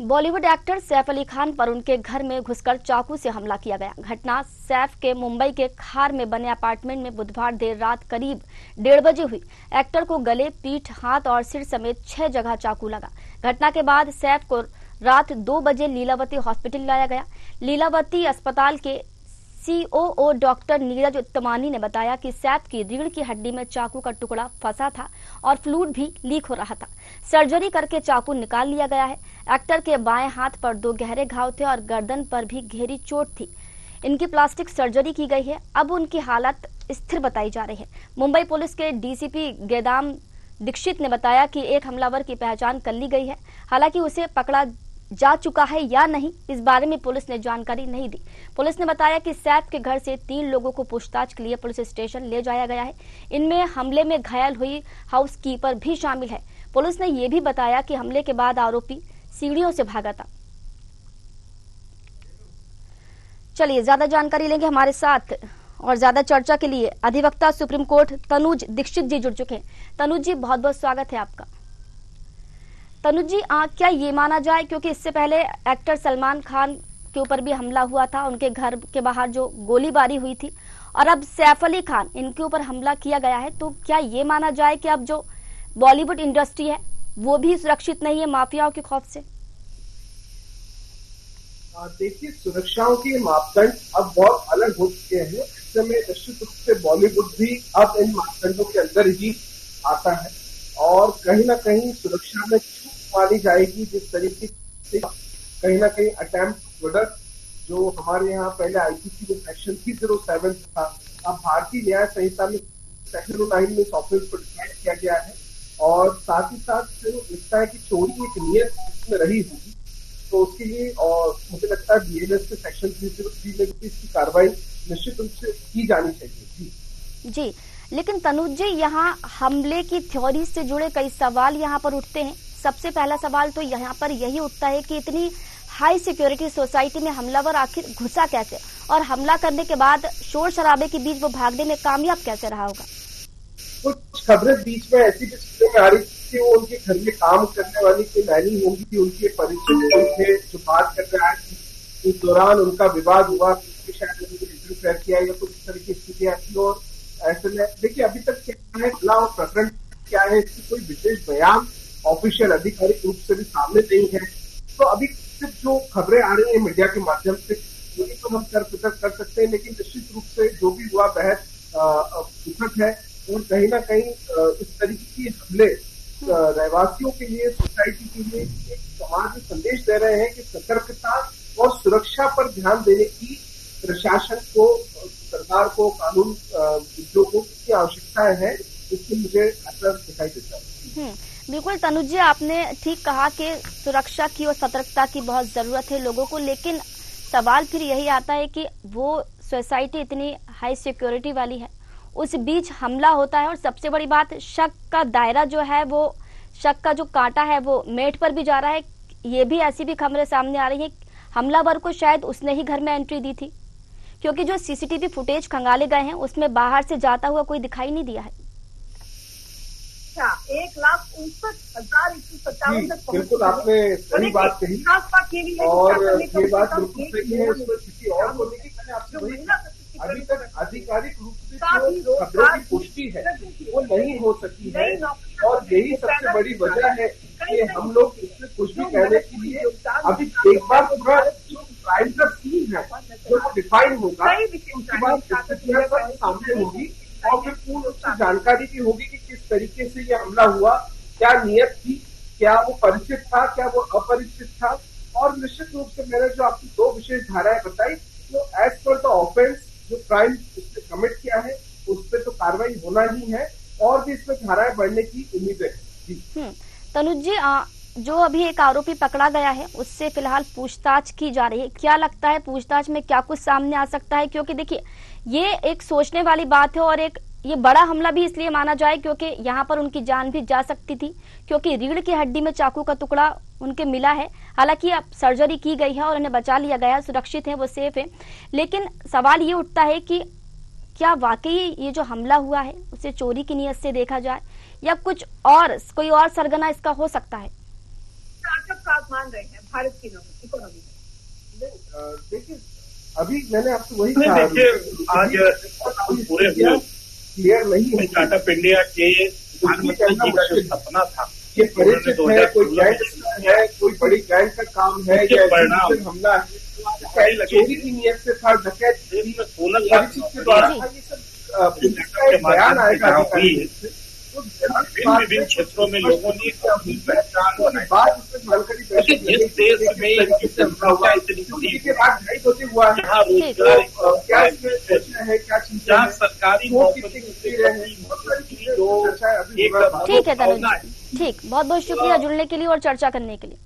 Bollywood actor Saif Ali Khan पर उनके घर में घुसकर चाकू से हमला किया गया। घटना सैफ के मुंबई के खार में बने अपार्टमेंट में बुधवार देर रात करीब 1:30 बजे हुई। एक्टर को गले, पीठ, हाथ और सिर समेत 6 जगह चाकू लगा। घटना के बाद सैफ को रात 2 बजे लीलावती हॉस्पिटल लाया गया। लीलावती अस्पताल के COO डॉक्टर नीरज उत्तमानी ने बताया कि सैफ की रीढ़ की हड्डी में चाकू का टुकड़ा फंसा था और फ्लूइड भी लीक हो रहा था। सर्जरी करके चाकू निकाल लिया गया है। एक्टर के बाएं हाथ पर 2 गहरे घाव थे और गर्दन पर भी गहरी चोट थी। इनकी प्लास्टिक सर्जरी की गई है। अब उनकी हालत स्थिर बताई जा रही है। मुंबई पुलिस के DCP गेदाम दीक्षित ने बताया कि एक हमलावर की पहचान कर ली गई है। हालांकि उसे पकड़ा जा चुका है या नहीं, इस बारे में पुलिस ने जानकारी नहीं दी। पुलिस ने बताया कि सैफ के घर से 3 लोगों को पूछताछ के लिए पुलिस स्टेशन ले जाया गया है। इनमें हमले में घायल हुई हाउसकीपर भी शामिल है। पुलिस ने यह भी बताया कि हमले के बाद आरोपी सीढ़ियों से भागा था। चलिए ज्यादा जानकारी लेंगे। हमारे साथ और ज्यादा चर्चा के लिए अधिवक्ता सुप्रीम कोर्ट तनुज दीक्षित जी जुड़ चुके हैं। तनुज जी, बहुत बहुत स्वागत है आपका। तनुज जी, क्या ये माना जाए, क्योंकि इससे पहले एक्टर सलमान खान के ऊपर भी हमला हुआ था, उनके घर के बाहर जो गोलीबारी हुई थी, और अब सैफ अली खान इनके ऊपर हमला किया गया है, तो क्या ये माना जाए कि अब जो बॉलीवुड इंडस्ट्री है वो भी सुरक्षित नहीं है माफियाओं के खौफ से? देखिए, सुरक्षाओं के मापदंड अब बहुत अलग हो चुके हैं। इस समय निश्चित रूप से बॉलीवुड भी अब इन मापदंडों के अंदर ही आता है और कहीं ना कहीं सुरक्षा में चूक मानी जाएगी। जिस तरीके से कहीं ना कहीं अटेम्प्ट मर्डर जो हमारे यहाँ पहले IPC में सेक्शन 307 था, अब भारतीय न्याय संहिता में सेक्शन 9 में इस ऑफेंस को डिफाइन किया गया है। और साथ ही साथ लगता है कि चोरी एक नियत इसमें रही होगी, तो उसके लिए और मुझे लगता है BNS के सेक्शन 303 में भी इसकी कार्रवाई निश्चित रूप से की जानी चाहिए। जी, लेकिन तनुज जी, यहाँ हमले की थ्योरी से जुड़े कई सवाल यहाँ पर उठते हैं। सबसे पहला सवाल तो यहाँ पर यही उठता है कि इतनी हाई सिक्योरिटी सोसाइटी में हमलावर आखिर घुसा कैसे, और हमला करने के बाद शोर शराबे के बीच वो भागने में कामयाब कैसे रहा होगा? कुछ खबरें बीच में ऐसी भी सुनने में आ रही थी कि वो उनके घर में काम करने वाली कोई नैनी होंगी, उनके परिचित लोग थे जो बात कर रहे हैं। इस दौरान उनका विवाद हुआ, शायद इंटरफेयर किया या कुछ इस तरह की स्थितियां थी। और ऐसे में देखिए, अभी तक क्या है मामला और प्रकरण क्या है, इसकी कोई विशेष बयान ऑफिशियल आधिकारिक रूप से भी सामने नहीं है। तो अभी सिर्फ जो खबरें आ रही है मीडिया के माध्यम से, वही तो हम कर सकते हैं। लेकिन निश्चित रूप से जो भी हुआ बेहद दुखद है और कहीं ना कहीं इस तरीके के हमले रहवासियों के लिए, सोसाइटी के लिए एक समाज में संदेश दे रहे हैं कि सतर्कता और सुरक्षा पर ध्यान देने की प्रशासन को, सरकार को, कानून उद्योगों की आवश्यकता है। इससे मुझे असर दिखाई देता है। बिल्कुल तनुज जी, आपने ठीक कहा कि सुरक्षा की और सतर्कता की बहुत जरूरत है लोगों को, लेकिन सवाल फिर यही आता है कि वो सोसाइटी इतनी हाई सिक्योरिटी वाली है, उस बीच हमला होता है, और सबसे बड़ी बात, शक का दायरा जो है, वो शक का जो कांटा है वो मेट पर भी जा रहा है। ये भी ऐसी भी खबरें सामने आ रही है हमलावर को शायद उसने ही घर में एंट्री दी थी, क्योंकि जो CCTV फुटेज खंगाले गए हैं उसमें बाहर से जाता हुआ कोई दिखाई नहीं दिया है। 1,59,157 तक बिल्कुल आपने सही बात कही और ये बात बिल्कुल सही है। इसमें किसी और को लेकिन मैंने आपसे वही अभी तक आधिकारिक रूप से जो खबरों की पुष्टि है वो नहीं हो सकी है, और यही सबसे बड़ी वजह है कि हम लोग इसमें कुछ भी कहने के लिए अभी एक बार पूरा जो क्राइम का सीन है जो डिफाइन होगा, उसके बाद स्थितियां सामने होगी और फिर पूर्ण रूप से जानकारी भी होगी कि किस तरीके से ये हमला हुआ, क्या नियत थी, क्या वो परिचित था, क्या वो अपरिचित था। और निश्चित रूप से मैंने जो आपकी 2 विशेष धाराएं बताई, तो एज पर द ऑफेंस जो क्राइम उसने कमिट किया है उस पर तो कार्रवाई होना ही है, और भी इसमें धाराएं बढ़ने की उम्मीद है। तनुज जी, जो अभी एक आरोपी पकड़ा गया है उससे फिलहाल पूछताछ की जा रही है, क्या लगता है पूछताछ में क्या कुछ सामने आ सकता है? क्योंकि देखिए, ये एक सोचने वाली बात है, और एक ये बड़ा हमला भी इसलिए माना जाए क्योंकि यहाँ पर उनकी जान भी जा सकती थी, क्योंकि रीढ़ की हड्डी में चाकू का टुकड़ा उनके मिला है। हालांकि अब सर्जरी की गई है और उन्हें बचा लिया गया है, सुरक्षित है, वो सेफ है। लेकिन सवाल ये उठता है कि क्या वाकई ये जो हमला हुआ है उसे चोरी की नीयत से देखा जाए, या कुछ और, कोई और सरगना इसका हो सकता है? स्टार्टअप का आप मान रहे हैं भारत की इकोनॉमी में? देखिए, अभी मैंने आपको वही कहा, देखिए आज पूरे क्लियर नहीं है स्टार्टअप इंडिया के प्रधानमंत्री जी का जो सपना था, ये परिचित है, कोई ग्रैंड है, कोई बड़ी ग्रैंड का काम है या परिणाम हमला है, चोरी की नियत से था, डकैती परिचित के द्वारा था, ये सब पुलिस का एक बयान आएगा विभिन्न क्षेत्रों में लोगों ने अपनी पहचान बाद उसमें जानकारी जिस देश में इनकी जनसंख्या इतनी बड़ी के बाद नहीं होते हुआ है, जहाँ रोजगार क्या इसमें है, क्या चीजें जहाँ सरकारी नौकरी ठीक है तनुज, ठीक, बहुत बहुत शुक्रिया जुड़ने के लिए और चर्चा करने के लिए।